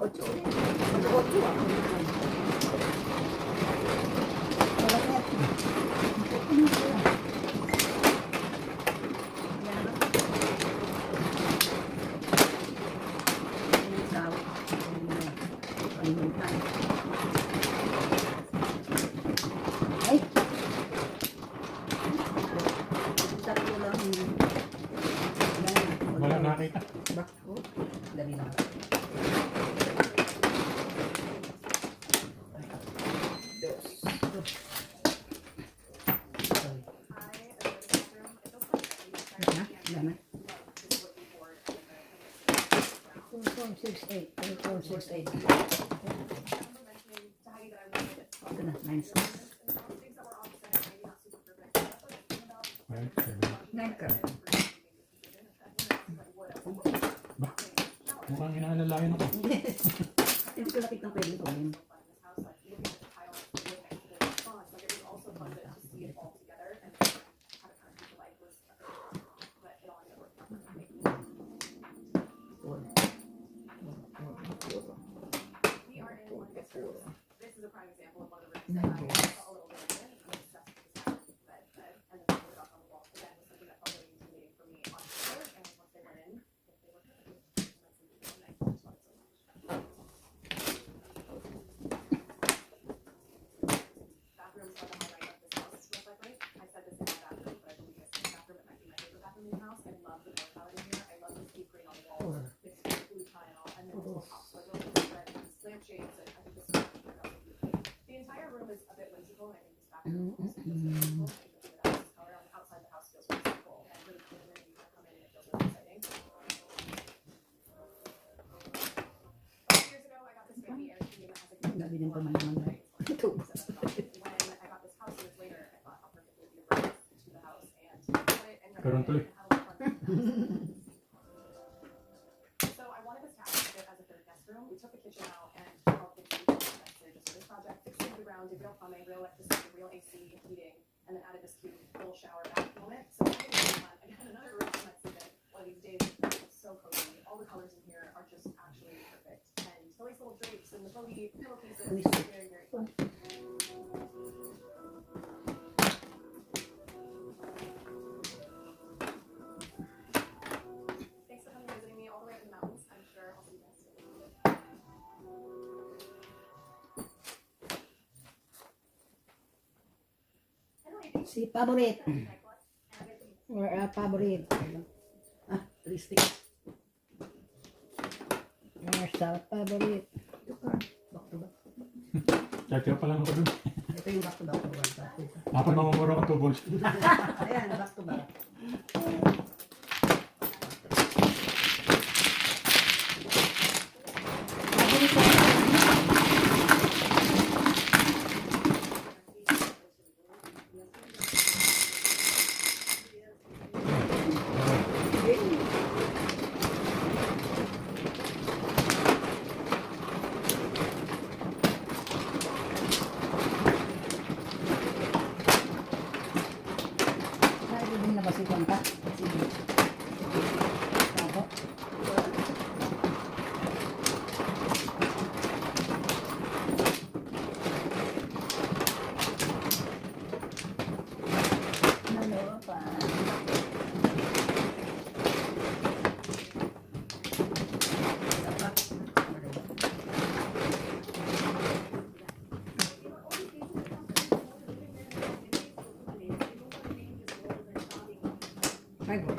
Ocho. Ocho ah. Ay! Tatlo lang. Wala nakita. Bako. Dali lang. Dami. 4.68. 4.68. Ito na, 9.6. 9 ka. Mukhang inaalalayan ako. Hindi ko nakita pwede ko yun. Gabi din pa man naman. Ito. Karoon tuloy. Si favorite. Or favorite. Ah, listing. Or sa favorite. Ito ka. Back to back. Chatyo pa lang ako dun. Ito yung back to back. Dapat mamamura ko 2 balls. Ayan, back to back. Nabasikan ka? Sige. Ako. Ano pa? Ay, boss.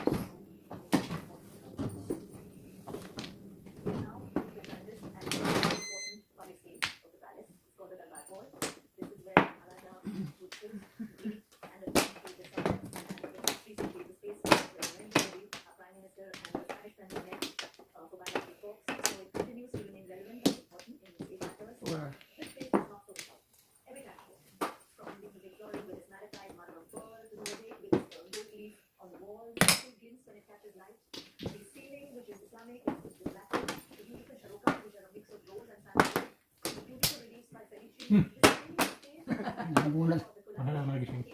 Nagulat. Ano na nagising?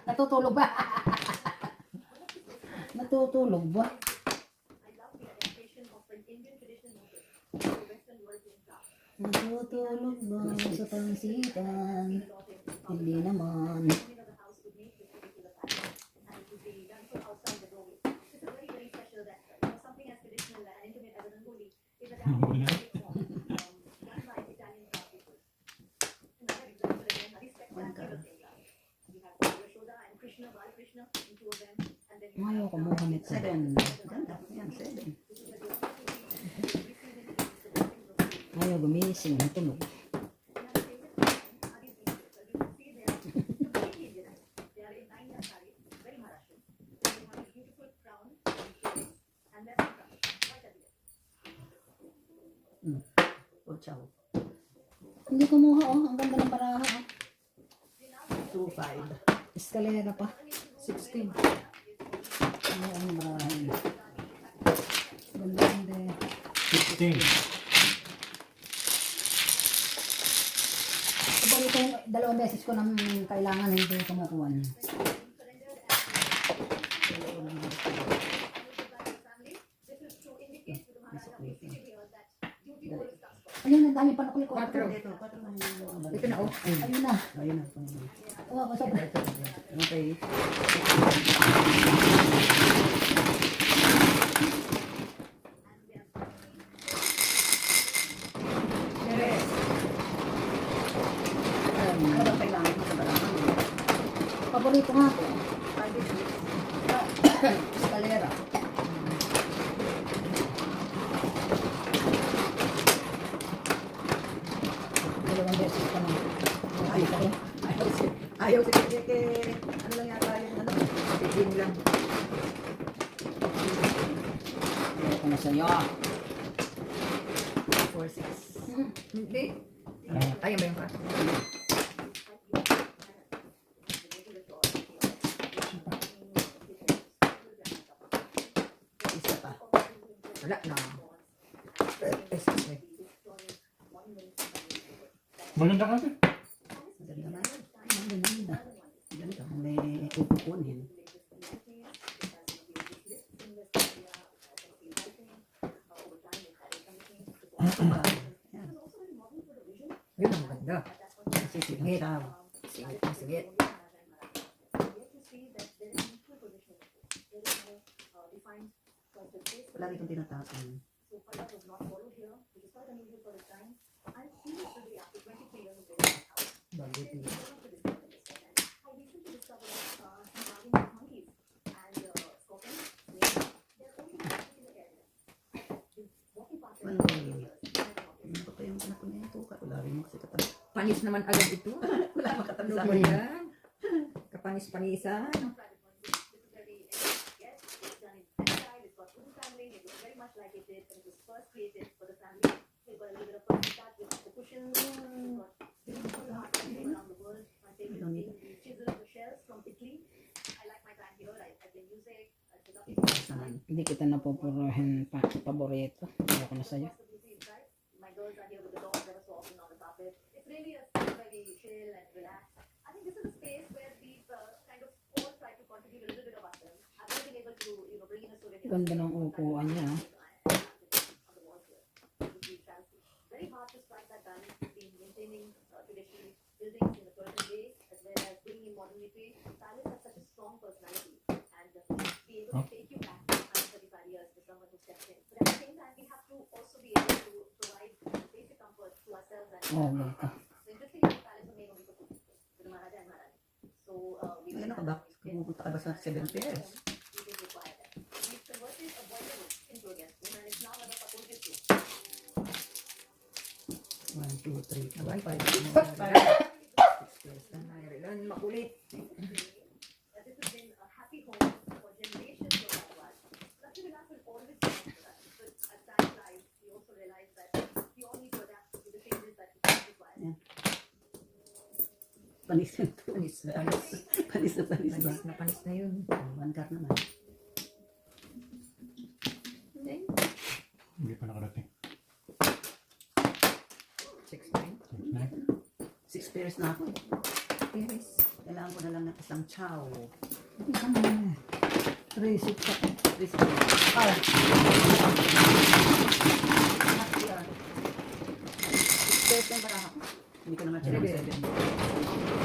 Natutulog ba? Natutulog ba? Natutulog ba sa pansitan? Hindi naman. Mahuli na. Ayaw ko mukha nito. 7. Ganda. Yan, 7. Ayaw gumising. Natulog. Ciao. Hindi kumuha oh. Ang ganda ng baraha oh. 2-5. Eskalera pa. 16. Ano ang baraha yun? Ganda hindi. 16. Paborito yung dalawang beses ko nang kailangan hindi kumukuha. Ayun, ang dami pa na kulit ko. 4. Ito na, oh. Ayun na. Ayun na. Oo, ako sa okay. Ano ba kailangan ko sa balaman? Paborito nga ako. Eskalera. Dalawang beses pa naman. Ayaw si Keke. Ano lang yata yung ano? Pidin lang. Ayaw ko na sa'yo. 4-6. Hindi. Ayaw ba yung ka? Isa pa. Wala na. Maganda kasi. Ganda na. Ganda. Ganda. May upukunin. Yun ang ganda. Singit. Singit na singit. Wala rin itong tinatapon. Bagay ito. Panis naman agad ito. Wala Ano makatabi ba yan? Kapanis-panisan. Hindi kita napupurahin pa paborito. Ayaw ko na sa'yo. Ganda ng upuan niya. Oh, ganda. Ano ka ba? Pumunta ka ba sa 7 pairs? 1, 2, 3, 4, 5, 6 pairs. Mayroon makulit. Panis yun. Panis na Panis na panis ba? panis na yun. One card naman. Hindi pa nakarating. 6-9. 6 pairs na ako. Yes. Kailangan ko na lang ng isang chow. 3-6 ako. 3 pairs. Ah! Hindi ka naman siya ng 7.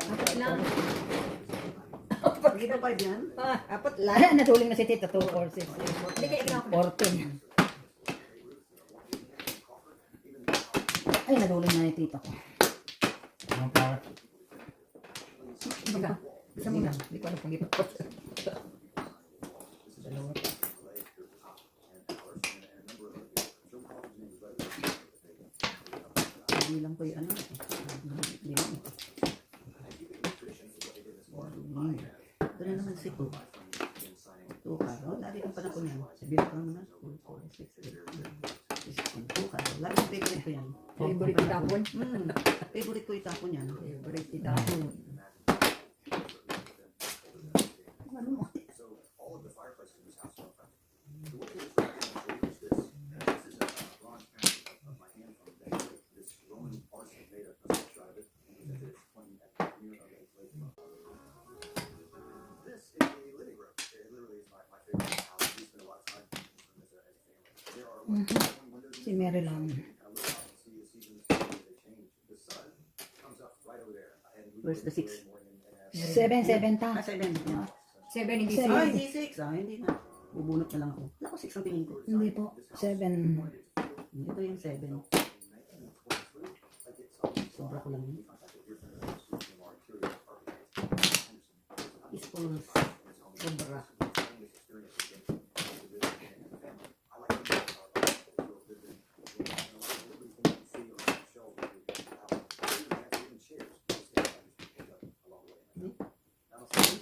Apat lang. Hindi ba 5 yan? Apat lang. Ay, natuling na si Tita 2 or 6. Hindi kaya ginawa ko. 14. Ay, natuling na ni Tita ko. Anong power? Baga. Isa muna. Hindi ko alam kung ito. Dalawa. Hindi lang po yung ano. Hindi lang. Ito na naman si 2. 2 ka. Lagi kang panakon yan. Sabihin ko naman. 4, 6, 8, 2 ka. Lagi kang favorite ko yan. Favorite itapon. Favorite ko itapon yan. Favorite itapon. Ano mo? Si Mary lang. Where's the 6? 7 ta. 7. 7 hindi Seven. Ah, 6. hindi 6. Hindi na. Bubunot na lang ako. Wala ko 6 ang tingin ko. Hindi po. 7. Ito yung 7. Sobra ko lang yun. Ispos. Sobra.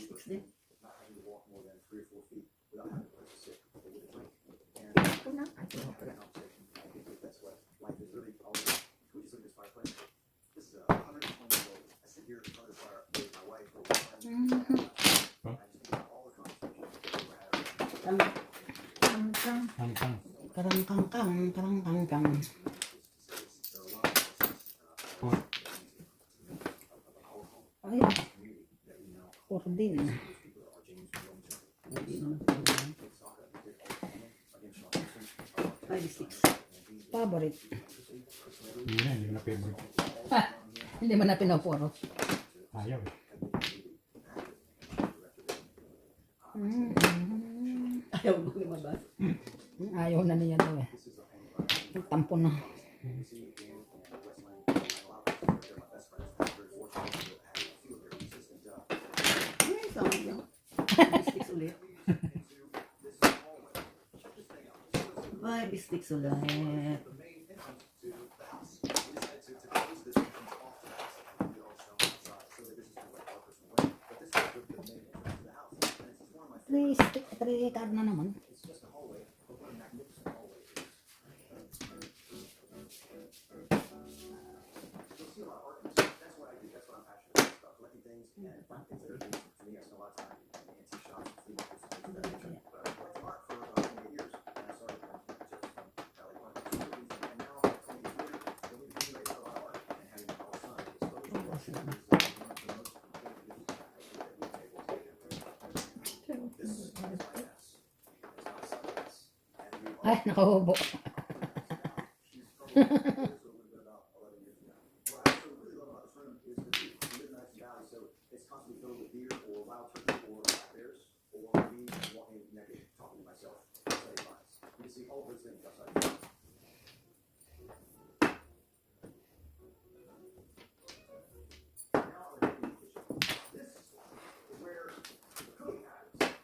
Six din. Ito na. Ay, ito pala. Tang, Tang-tang. Hangtang. karang-kang-kang, karang-kang-kang. Ay. 4 din. Hindi naman ko yan. 5, 6. Favorite. Hindi na, hindi na favorite. Hindi mo na pinapuro. Ayaw eh. Ayaw mo lumabas. Ayaw na niya daw eh. Tampo na. Ay, sound lang. 5 ulit. 5 sticks ulit. Three card na naman. Ay, nakahubo.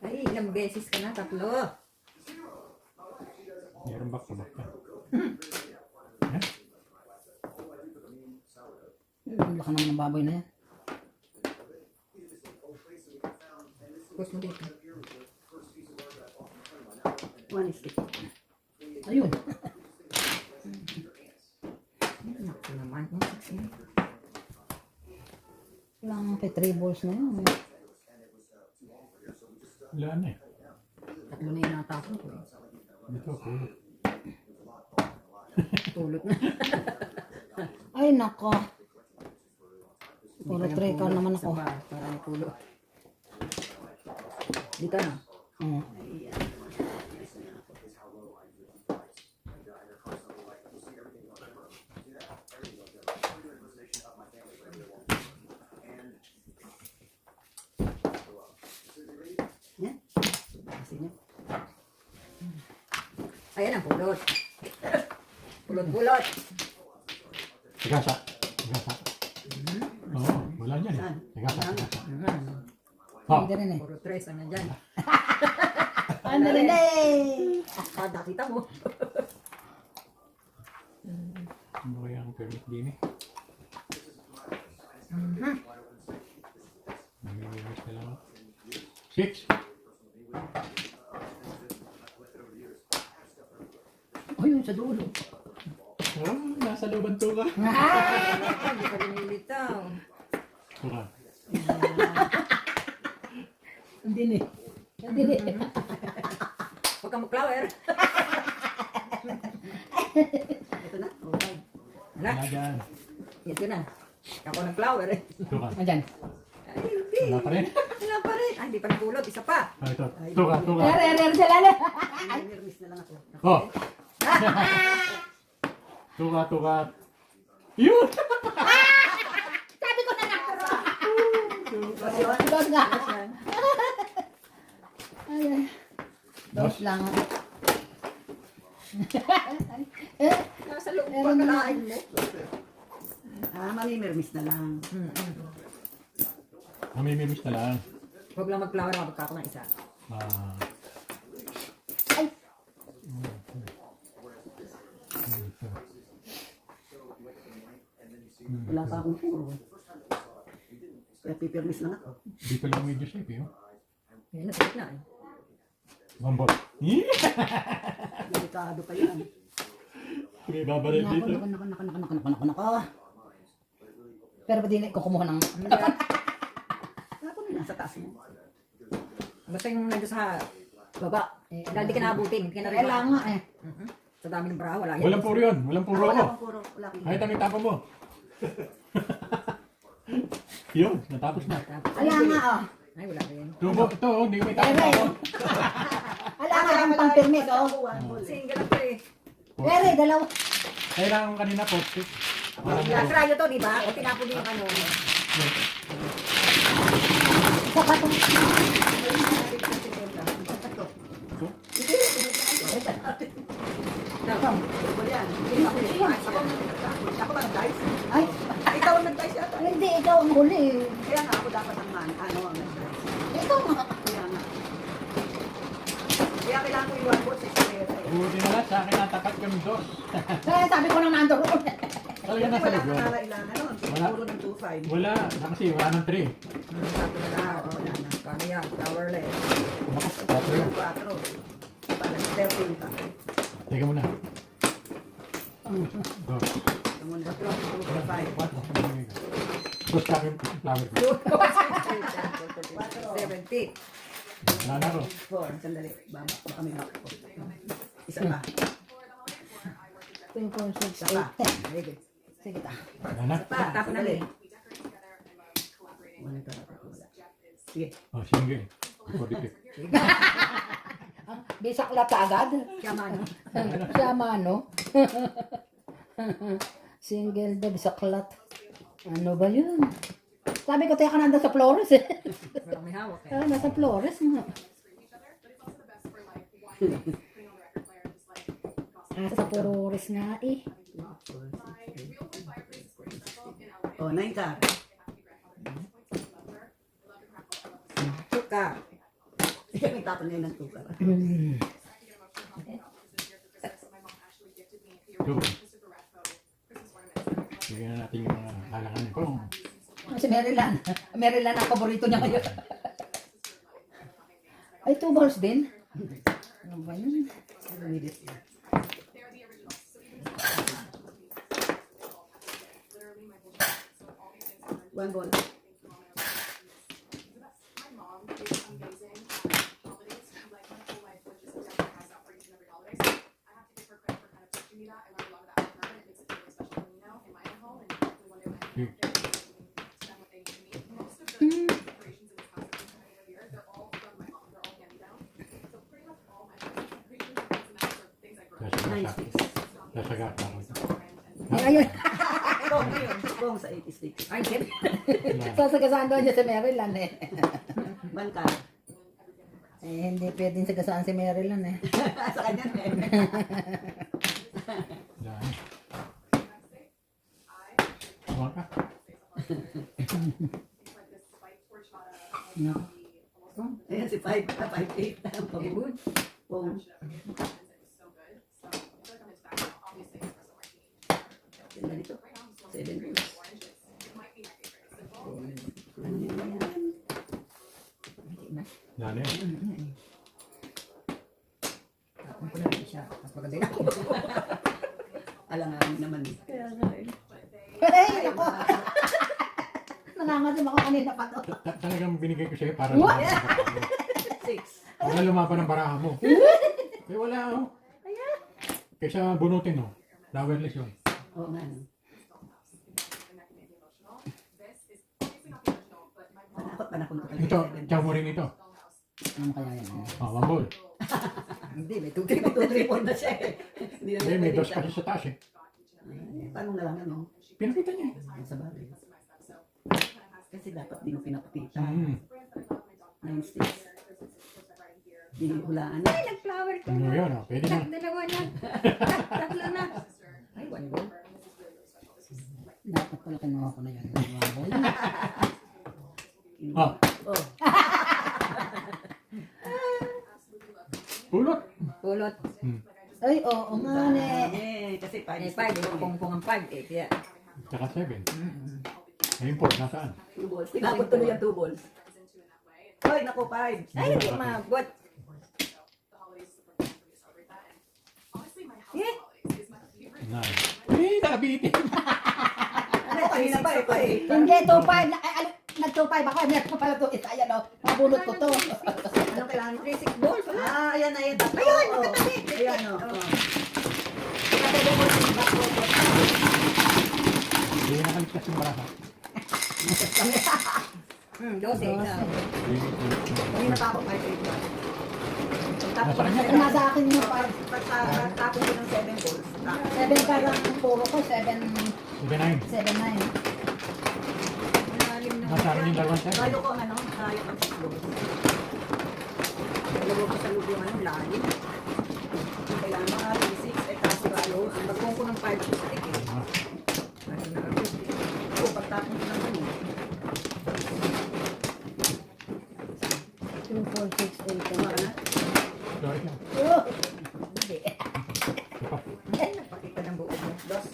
Ay, ilang beses ka na? 3. Meron ba ka ba? Ang laki naman ng baboy na yan. Post mo dito. 1 stick. Ayun. 3 balls na yun. Wala na eh. Tatlo na yung natapon ko. Dito, pulot. Tulot na. Ay, nako. Puro treka naman ako. Para may pulot. Dito na. Ayan. Yan. Kasi niya. Ayan ang pulot. Pulot-pulot. Tigasa. Tigasa. Oo, wala dyan eh. Saan? Tigasa, tigasa. Oh. Oh, Puro tres ang nandyan. Ano rin eh? Nakita mo. ano kaya ang permit din eh? Namimiwas na lang ako. 6. Oh, yun sa dulo. Oh, nasa looban to ka. Hindi pa rin nilitaw. Tuka. Hindi ni. Hindi ni. Huwag kang mag-flower. Ito na. Okay. Wala. Wala dyan. Ito na. Ako nag-flower eh. Tuka. Andyan. Ay, hindi. Wala pa rin. Wala pa rin. Ay, hindi pa napulot. Isa pa. Oh, ito. Tuka, tuka. Sa lalo. Nirmiss na lang ako. Oh. Tuka, tuka. Yun! Sabi ko na nakuro. Tuka. Dos nga. Ay, ay. Dos lang. Nasa loob pa kalain mo. Mamimirmis na lang. Namimiwas na lang. Huwag lang mag-flower. Mabagka ako ng isa. Ah. Ay. Wala pa akong puro. Kaya pipirmis lang ako. Dito lang medyo safe eh. Oh. Yan, napit na eh. Mambot. Delikado pa yan. May babaril dito. Nako. Pero ba din ko kumuha ng... Ako na nasa taas mo. Basta yung nandun sa baba. Dahil di ka naabutin. Hindi ka na rin. Kailangan nga eh. Sa dami ng bra, wala yan. Walang puro yun. Walang puro Wala ako. akong puro. Wala akong Kahit ang itapa mo. Yun, natapos na. Wala nga oh. Ay, wala rin. Tubo, ito, oh, hindi ko may tapa ako. Wala nga ang pang-permit oh. Single ako eh. Pero dalawa. Kailangan ko kanina post it. Last radyo to, di ba? O tinapon din yung ano. Wala yan. Ako ba nag-dice? Ay, Ikaw ang nag-dice yata. hindi, ikaw ang huli. Kaya nga ako dapat ang ang nag-dice. Ikaw nga. Kaya nga. Kaya kailangan ko iwan ko sa istorya. Buti na lang sa akin natapat kami dos. Kaya sabi ko nang nando roon. Talaga nasa Wala likod. nang nalailangan nun. Wala. Puro ng 2-5. Wala, na kasi wala ng 3. Sabi na lang, wala na. Kami yan, powerless. Nakas, 4 yun. 4. Parang 13 pa. Teka muna. Dos. Kamun 4, 5. 4. Dos kami flower ko. 70. Wala na ako. 4. Sandali. Baka may back po. Isa pa. 2, 4, 6, Isa pa. 8, 10. Very good. Sige ta. Wala na. Pa. Tapos na Sandali. rin. Wala talaga. Wala. Sige. Oh, sige. Before dikit. Bisak lata agad. Siya mano. Single dog saklat. Ano ba yun? Sabi ko, teka nanda sa Flores eh. May hawak eh. Nasa Flores nga. Sa Flores nga eh. Oh, 9 ka. Tuka. Sige, may tapon ngayon ng 2 ka. Two. Bigyan na natin yung mga halangan ko. Si Maryland. Maryland ang paborito niya ngayon. Ay, 2 balls din. Ano ba yun? One ball. Nasa gata ko. Eh, ayun. Kung sa 86. Ay, shit. Sasagasaan daw niya sa Maryland eh. Bangka. Eh, hindi pwedeng sagasaan si Maryland eh. Sa kanya eh. Yan. Tuwa ka? No. Ayan si 5'8". Pagod. Kung. Ganito. 7 goals. Yan eh. Ako na rin siya. Mas maganda yun ako. Alanganin naman. Kaya nga eh. Ay, ako. Nangangasim ako kanina pa to. Talagang binigay ko sa'yo para What? lumapan. 6. Para lumapan ang baraha mo. Eh wala oh. Kaysa bunutin oh. Lowerless yun. Oo nga. Panakot ko Ito, chow mo rin ito. Ano kaya yan? Oh, one ball. Hindi, may 2-3 na siya eh. Eh, may dos kasi sa taas eh. Paano nalaman mo? Pinakita niya eh. Sa bagay. Kasi dapat di mo pinakita. 9 sticks. Di hulaan. Ay, nag-flower ko Ano na. yun oh. Pwede na. Dalawa na. Tatlo na. Ay, one ball. Dapat pala kinuha ko na yan. One ball. Oh, Oh. pulot. Pulot. Hmm. Ay, oo nga ne. Kasi 5 Eh, 5. Pungpung ang 5 eh. Kaya. Tsaka 7. Ayun po, nasaan? 2 balls. Tinapot tuloy ang 2 balls. Hoy, naku, 5. Ay, hindi mabot. Eh, Nine. Eh, nakabitin. Ano, kanina pa eh. hindi, 2-5. Nag-2-5 ako. Meron ko pala 2. Ayan o. Mabulot ko to. Anong kailangan mo? 3-6 balls. Wala. Ayan, ayan. Ayun, magkatabi. Ayan, o. Hindi nakaligtas yung baraha. 12. Kanina pa ako 5'8". Nasa kanya. Nasa akin yung par. Pagtapon ko ng 7 balls. 7 parang ang puro ko. 7-9. 7-9. Nasa akin yung dalawang set. Kayo ko ang ano, kayo ang 6 balls. Dalawa ko sa loob yung ano, lalim. Kailangan mga 6, eh kaso lalo. Ang bagong ko ng 5 stick eh. Oo, pagtapon ko ng ano. 2, 4, 6, 8, Tama ka na? Sorry lang. Oh! Hindi. Pakita ng buo mo. Dos.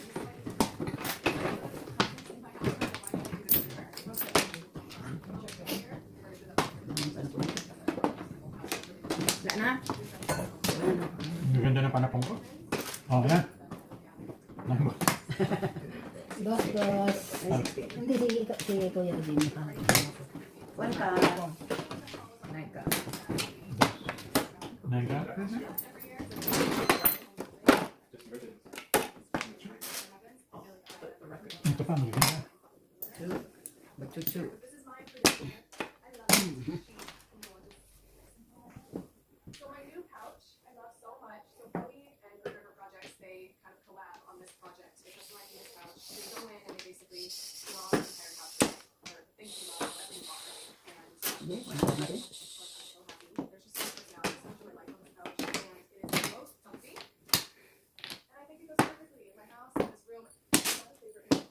Wala na. Ang ganda ng panapong ko. Oh, yan. Nine ball. Dos. Hindi, si Kuya Jimmy ka. 1 ka. Nine ka. Nine ka? Ito pa, may ganda. 2. Bachuchu. So my new couch, I love so much. So Chloe and Good River Projects, they kind of collab on this project. They customize this couch. They go in and they basically draw the entire couch or things you love that we bought. And Hindi, 1 ka na rin. I'm so happy. There's just so much personality, so much life on this couch, and it is the most comfy. And I think it goes perfectly in my house in this room. It's my favorite room.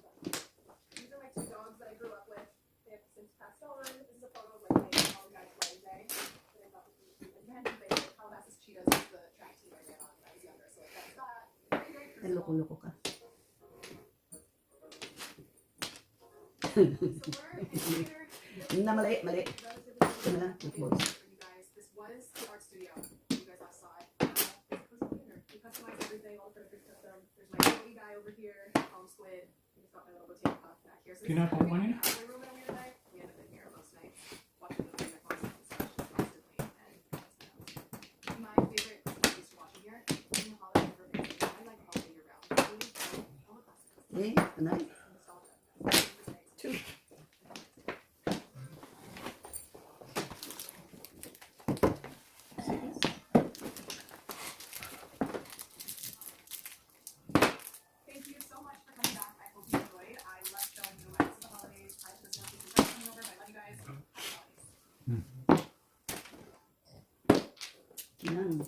These are my 2 dogs that I grew up with. They have since passed on. This is a photo of like they all the guys wedding day. That I thought was really cute. And then they Calabasas Cheetahs is the track team I ran on when I was younger. So like that's that. Very, very personal. Loko-loko ka. So we're here. Na mali, mali. Ito na lang, 2 balls. For you guys, this was the art studio. You guys all saw it. It was a winner. We customized everything, all the pictures custom. There's my baby guy over here, home squid. We just got my little boutique puff back here. So this is Kinakaw how ka we nila? have my room in a weird night. We end up in here most nights, watching the movie constantly, constantly. And my favorite place to watch in here is in the holiday for me. I like holiday year round. All the classics. Eh, ano? Nostalgia. 2. lang.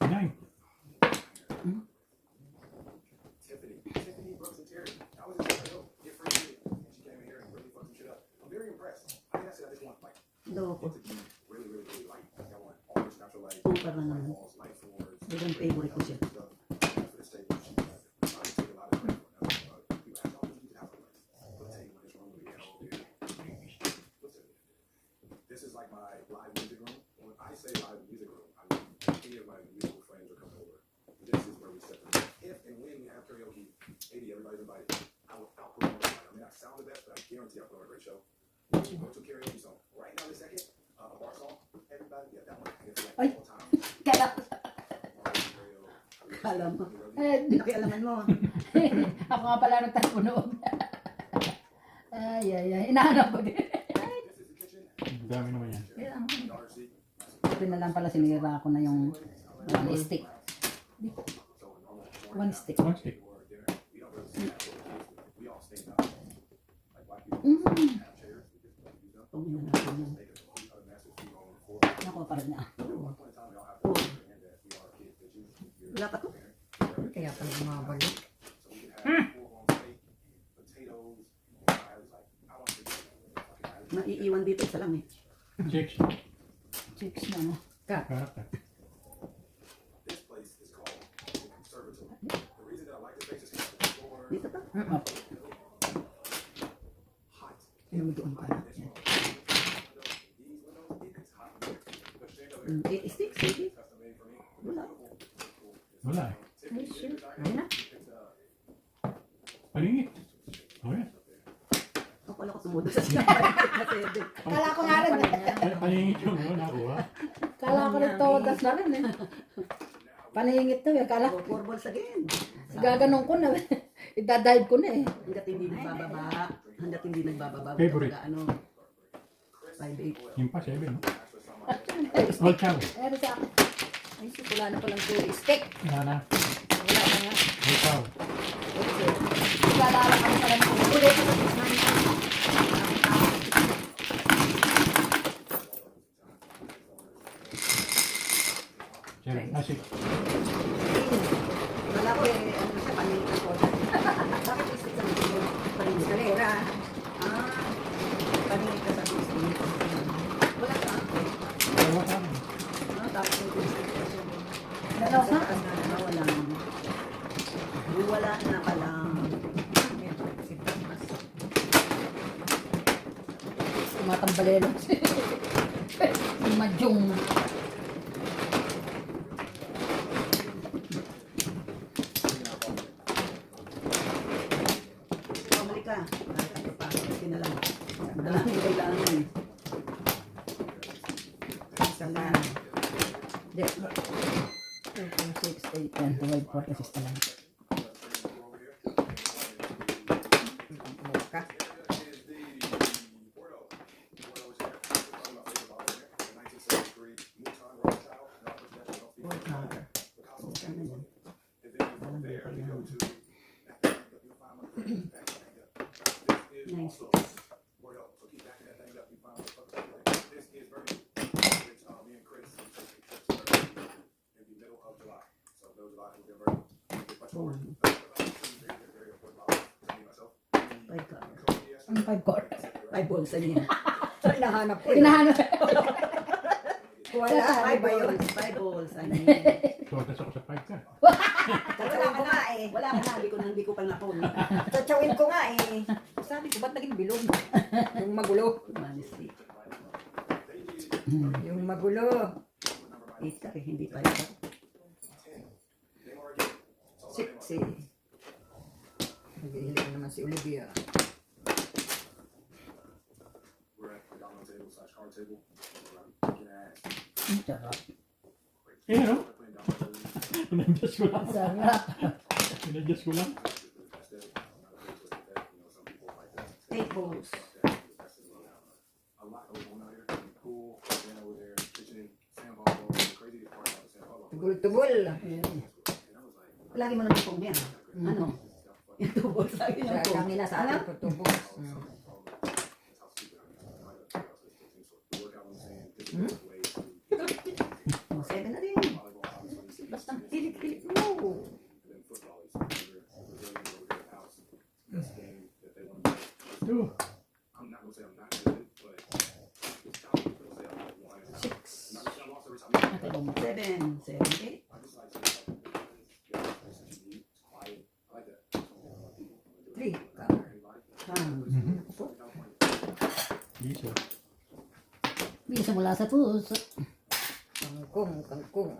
Nine. Tiffany Brooks and Terry. I was just like, yo, get free shit. And she came in here and really fucked some shit up. I'm very impressed. I think I said I just want like Loko. it to be really light. Like I want all this natural light, Super na naman. walls, light floors, Yun ang favorite ko siya. stuff. For this table, she I take a lot of credit for that. People ask, oh, you have a place. What table in this room we have over here? Listen, this is like my live music room. When I say live music room, I mean any of my musical friends are coming over. This is where we set them up. If and when we have karaoke, 80, everybody's invited. I will outperform everybody. I may not sound the best, but I guarantee I'll put on a great show. When you go to a karaoke song, right now this second, a bar song, everybody get that one. And it's like Ay. all time. Kala, Kala mo. eh, Nakialaman mo. ako nga pala nang tapunood. Ay. Inahanap ko din. This is the kitchen. Ang dami naman yan. Kaya, Daughter seat. sabi na lang pala sinira ko na yung one stick. One stick. One stick. Or dinner. We don't really see that with kids. We all stay down. Like black people have chairs. We just don't use them. Pumina natin yun. Make a complete other massive food on the floor. Ako pa rin na. At one point in time, we all have to understand that we are kids that you Wala pa to. Kaya pala bumabalik. So we can have full-blown steak, potatoes, fries. Like I want to fucking Maiiwan dito isa lang eh. Chicks. Chicks na ano. Karata. This place is called the Conservatory. The reason that I like this place is because the floor Dito pa. hot. Ayun mo doon para. These windows, it is hot. The shade of it 86, sige. custom made for me. Wala. Wala eh. Ay, sure. Ayun na. Palingit. Oh yan. Ako pala ko tumudo sa sinabi. Kala ko nga rin. Palingit yung ano nakuha. Kala ko rin todas na rin eh. Panahingit to eh. Kala ko. 4 balls again. Gaganong ko na. Idadive ko na eh. Hanggat hindi nagbababa. Hanggat hindi nagbababa. Favorite. Ano. 5-8. Yung pa, 7. No? All chow. Pero sa akin. Ay, wala na palang two stick. Wala na. Wala na nga. All chow. Naglalala kami pala ng ulit. Seven. Ah, six. Wala ko eh. Ano siya paningin ko. Bakit isip sa mga paningin? Kalera. Paningin ka sa gusto. Wala ka. Dalawa sa akin. Tapos yung gusto ko siya. Dalawa sa akin. Wala. Wala na pala. tumatambalelo. Yung madyong. Pumalik ka. Kasi na lang. Dalangin kailangan. Isa lang. Hindi. 2, 6, 8, 10, 12, 14, 16 lang. Ka. Ano 5 core? 5 balls niya. Hinahanap ko. Hinahanap. Wala, ano ba yun? 5 balls. Ano Tuwatas ako sa 5 ka. Wala ka na eh. Wala ka na. Hindi ko pa napon. Tatsawin ko nga eh. Sabi ko, ba't naging bilog? Yung magulo. Honesty. Yung magulo. 8 ka eh. Hindi 5 ka. 6 eh. Nag-ihilig naman si Olivia. We're at the dining table /card table. We're kicking ass. Sarap. Eh, ano? Pinadjust ko lang. Sarap. Pinadjust ko lang. 8 bowls. A lot going on out here. Pool, then over there, kitchen, sandbar, the craziest part about the sandbar. Tugol-tugol. Lagi mo naman pong yan. Ano? Yung 2 bowls lagi Sa yung pong. kanila sa Ano? atin po tubos. Oh, 7 na rin. Basta hilit-hilit mo. Two. I'm not gonna say I'm not good, but it's not gonna say I'm not one. 6. Not gonna say I'm lost every time. 7, 7, 8. I just like to it's unique, it's quiet. I like that. 3. Piso. Bisa mula sa puso. Kangkong, kangkong.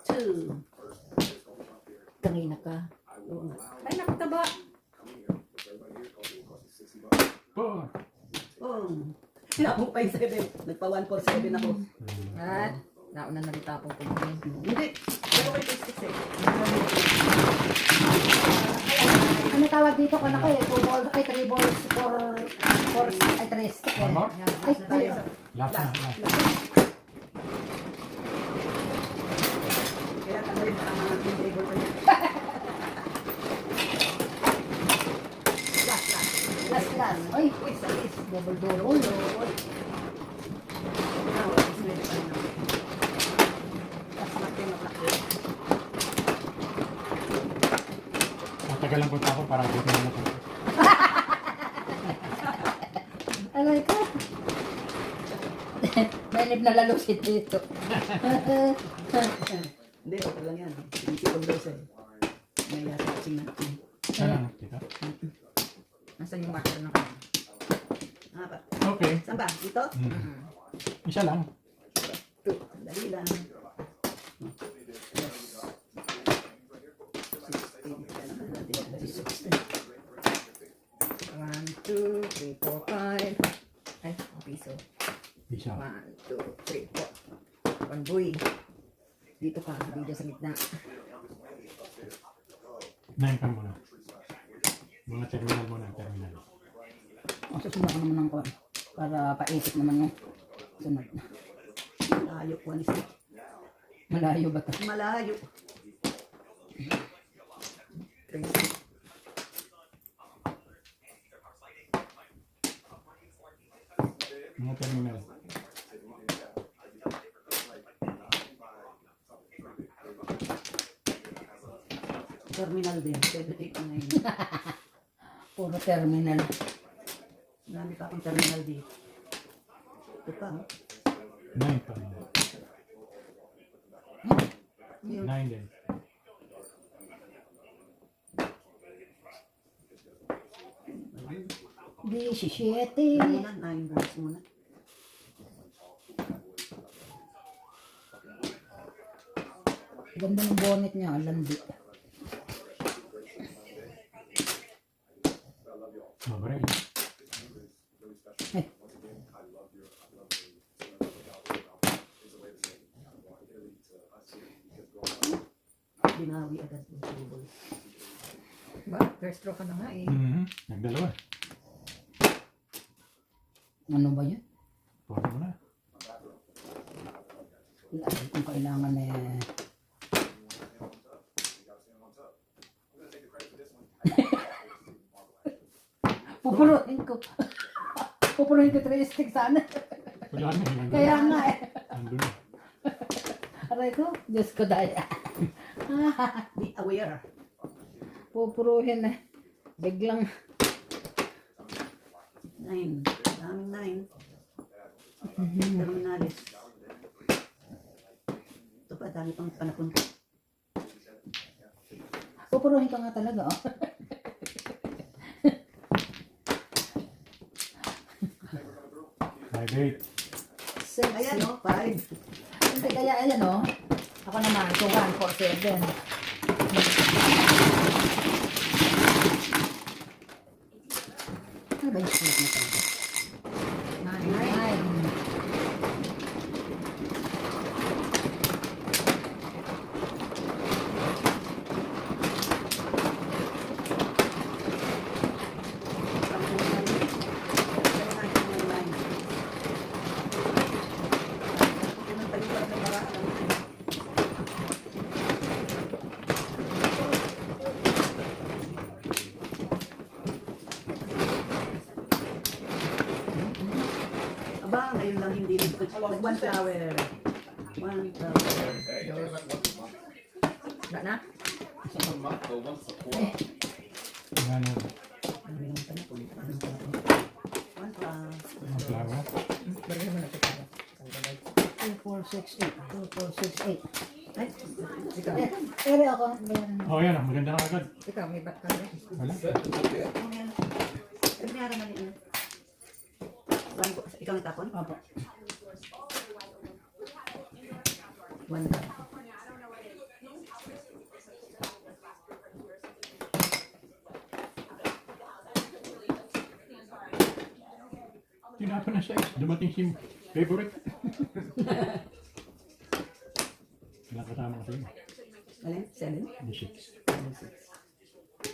2. Kanina ka. Ay, nakataba. Four. Oh. Sinabong pa yung 7. Nagpa 1 for 7 ako. At, nauna na rin tapong pagkain. Hindi. Pero may taste eh. Ano tawag dito ko na ko eh? 2 balls, ay 3 balls, 4, ay 3 stick One eh. more? Ay, 3. Last na. Last. Kaya tanggalin pa ang mga table pa niya. Last. Ay, Uy, salis. double. Ah, wala, is ready pa rin ako. Tapos natin na plak. Matagal lang punta ako para dito na lang. aray ko. Mainip na lalo si Tito. Hindi, okay lang yan. Hindi ko daw sa'yo. May yasa kasing natin. Ano dito? Nasaan yung marker na kayo? Apat. Okay. Saan ba? Dito? Isa lang. Dali lang. 1, 2, 3, 4, 5. Ay, piso. Isa. 1, 2, 3, 4. Panboy. Dito ka, dito sa gitna. Nine ka muna. Mga terminal muna. Terminal. O, susunod ko naman ng kuwan. Para paikot naman yung sunod. Malayo po ni Steve. Malayo ba ito? Malayo. 3. Mga terminal. Terminal din. 7, 8, 9. Puro terminal. Marami pa akong terminal dito. Ito pa, oh. Nine pa rin. Nine din. Di, si 7. Muna, 9 balls muna. Ganda ng bonnet niya, landi. Mabre. Eh, Binawi agad yung 2 balls. Ba? First row ka na nga eh. Nagdalawa. ano ba yun? Pwede mo na. Lagi kung kailangan eh. Pupuruhin ko. Pupuruhin ko 3 stick sana. Wala na. Nandun. Kaya nga eh. Nandun. Aray ko, Diyos ko daya. Be aware. Pupuruhin eh. Biglang. 9. Daming 9. Terminalis. Ito pa, dami pang panapon. Pupuruhin ka nga talaga oh. Five, eight. Ayan, oh, 5. Hindi kaya ayan oh. Ako naman, so 1, 4, 7. Ano ba yung sulit na talaga? 9. Ngayon lang hindi one flower. One flower. Wala na? Yan na. Ano yung tanong ko? Anong flower? One flower. Ang flower. Balik naman natin tayo. 2468. 2468. Ay, Ikaw, Ere ako. Bayaran mo. Oh, yan. Maganda na agad. ikaw, may bat ka rin. Wala. binayaran na niya. Ikaw nagtapon? Opo. One. Tinapon na siya. Dumating si favorite. Ilang kasama kasi yun? Alin? 7? The 6.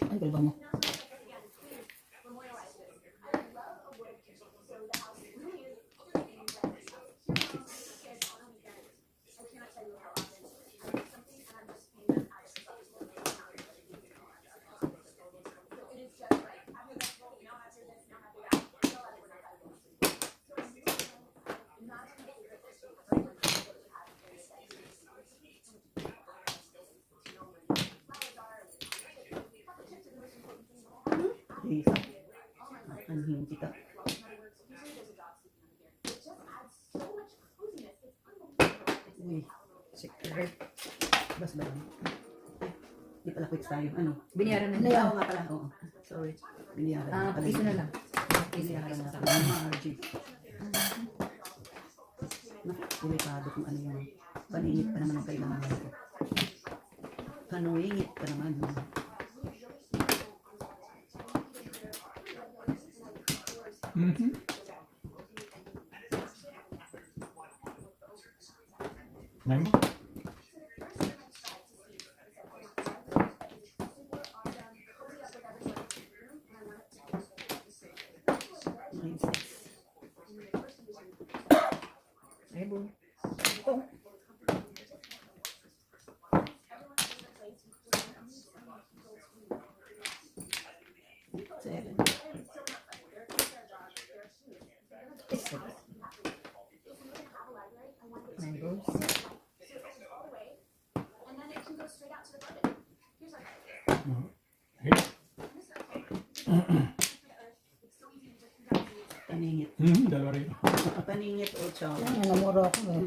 Ay, kalba mo. Anhin kita. Uy, Secret. bas ba? Di pala quick time. Ano? Binayaran na Ano niya. yan? Oo nga pala. Oo. Sorry. Biniyaran. Ah, pala. piso na lang. Biniyaran na sa margin. Delikado kung ano yan. Paningit pa naman ang kailangan ko. Panuingit pa naman. Mm-hmm. Ngayon mo? Ay, boy. Seven. Mangoes. Hey. Paningit. Dalawa rin. Paningit o chow. Yan, nanamuro ako eh.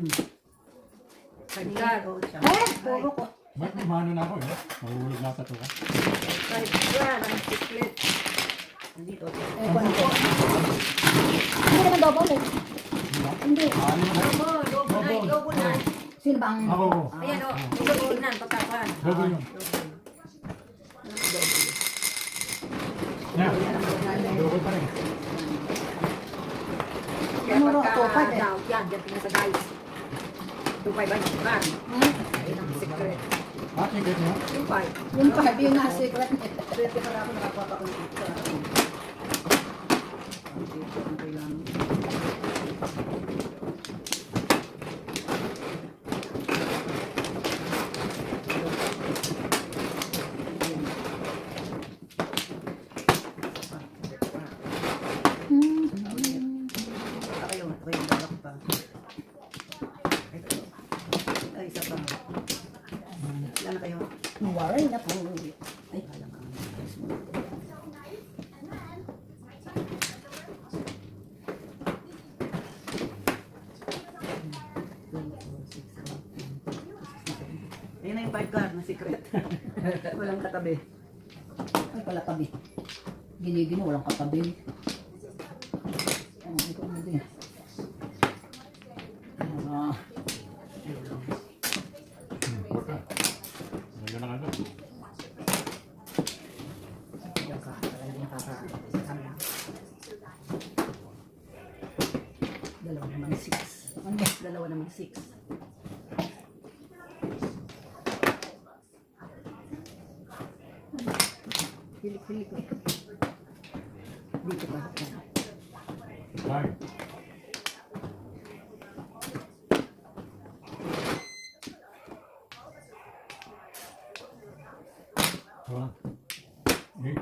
Paningit o chow. Eh, puro ko. Ba't umano na ako eh? Mahulog na sa to ka. Kahit yan, ang secret. Nandito. Eh, kung ko. Hindi naman double eh. Diba? Hindi. Ano na? Lobo na. Sino ba ang... Ako. Ayan o, lobo na, pagkakuan. Double yun. Yan. Double pa rin. Kaya Ano, pagka tupad eh. daw, yan, dyan tingnan sa guys. Tupay ba yung ban? Ayun ang secret. Ah, secret mo? Tupay. Yung pa, yung nasa secret niya. Swerte para ako nakapapakulit sa akin. Dito ang kailangan. Kayo dalak pa. Ay, isa pa. Wala na kayo. Worry na po. Ay, alam ka. Ayun na yung 5 card na secret. Walang katabi. Ay, pala tabi. Ginigin mo, walang katabi. Ano, ikaw mo din. Ah, Porka. Maganda na agad. Diyan ka, talagang nakaka-ano. Dalawa naman 6. ano? Dalawa naman 6. Pilik-pilik ko. Dito pa. Bye. Wala. Eh.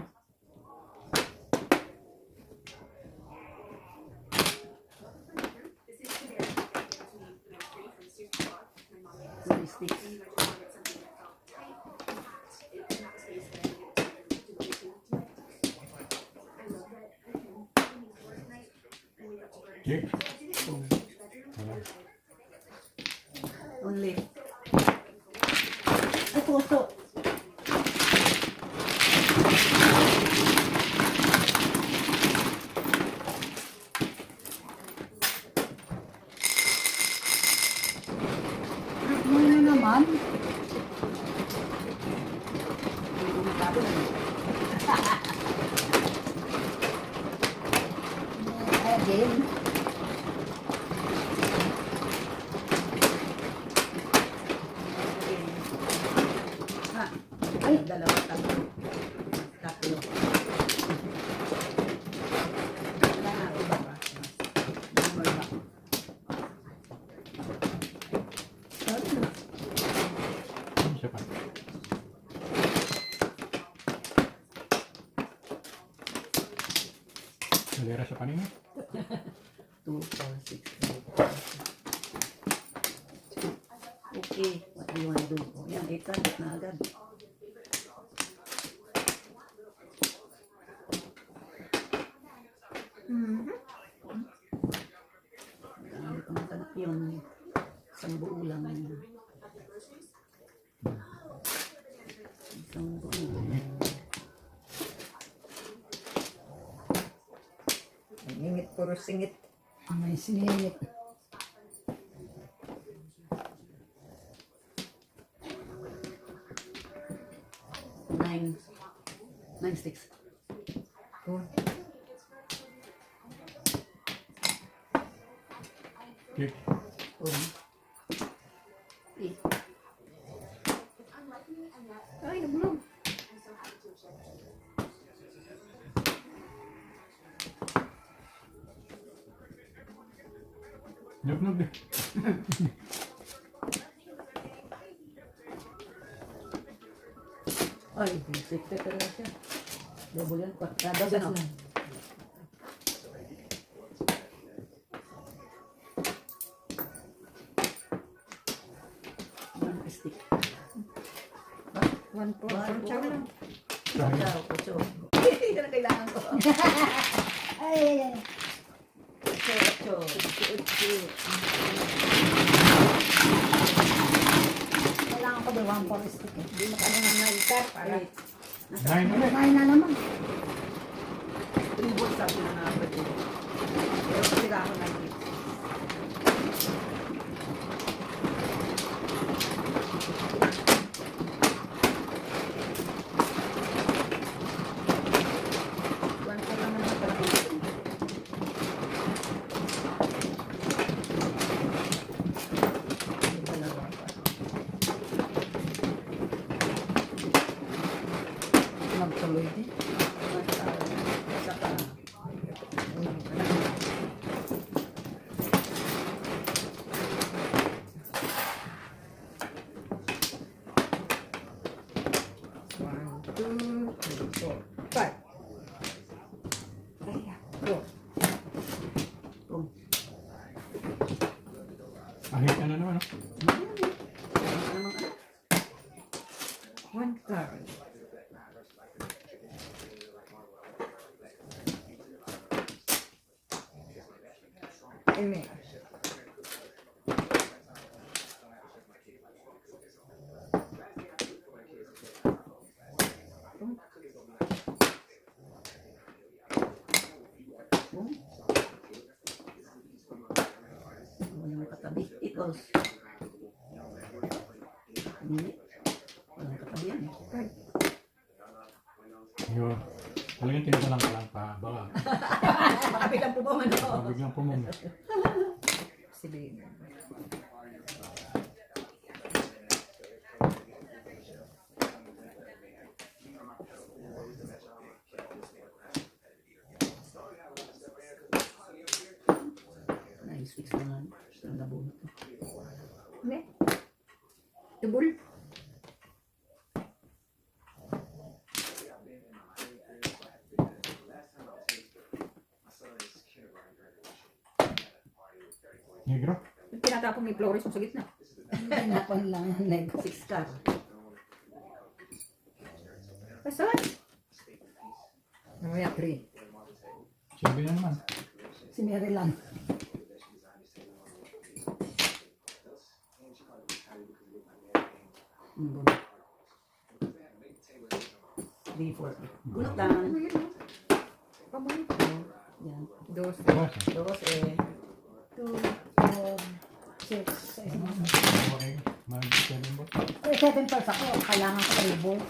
sticks. Sige. Two. Wala. Only. Ay, puso. Ano na naman? Hindi ko matabo na. Again. Ha? Ay, dalawa, tatlo. Tatlo. Wala na, iba ba? Number ba? Ano? Isa pa. Nalira sa kanina. 2, 4, 6, 8. Okay, what do you want to do? Oh, yan, 8 cards na agad. Hindi ko matanap yun. Isang buo lang. Isang buo. Ingit, puro singit. May siningit. Nine. 9 sticks. Sige. 8. Ay, naglog. Nug-nug din. Ay, six talaga siya. Double yan. Double ano? One stick. One po. One Tsaka lang. Ciao, ocho. Yan ang kailangan ko. Ay, Ocho, ocho. kailangan ko ba 1 for stick eh. Hindi makaano ng naitar para. Eight. Nine ulit. Kumain na naman. Three balls sabi na natin. Pero kasira ako ng eight. One pa lang naman pala ko. Dalawa pa. Magtuloy din. Saka, One, two, three, four, five. Ay, go. kung Ahit ka na naman. Oh. One card. Eme. walang katabi. Equals. Hindi. Walang katabi yan. Yun. Talagang tinasalang ka lang pa. Baka Baka biglang pumaman ako. biglang pumong. Sabihin. Nice. Fix naman. Ang nabunot. Ne? Tubol. Negro. Tinatapong ni Flores mo sa gitna. Hinapon lang. Nego. 6 car. Basta. Mamaya 3. Sabi na naman. Si Mary lang. Mm. 340. Gulot lang. Pamulit ko. Yan. Dos. Basta. 12. 2, 4, 6, 7. Okay. Mag-7 ba? Eh, 7 pesos ako. Kailangan ko 3 balls.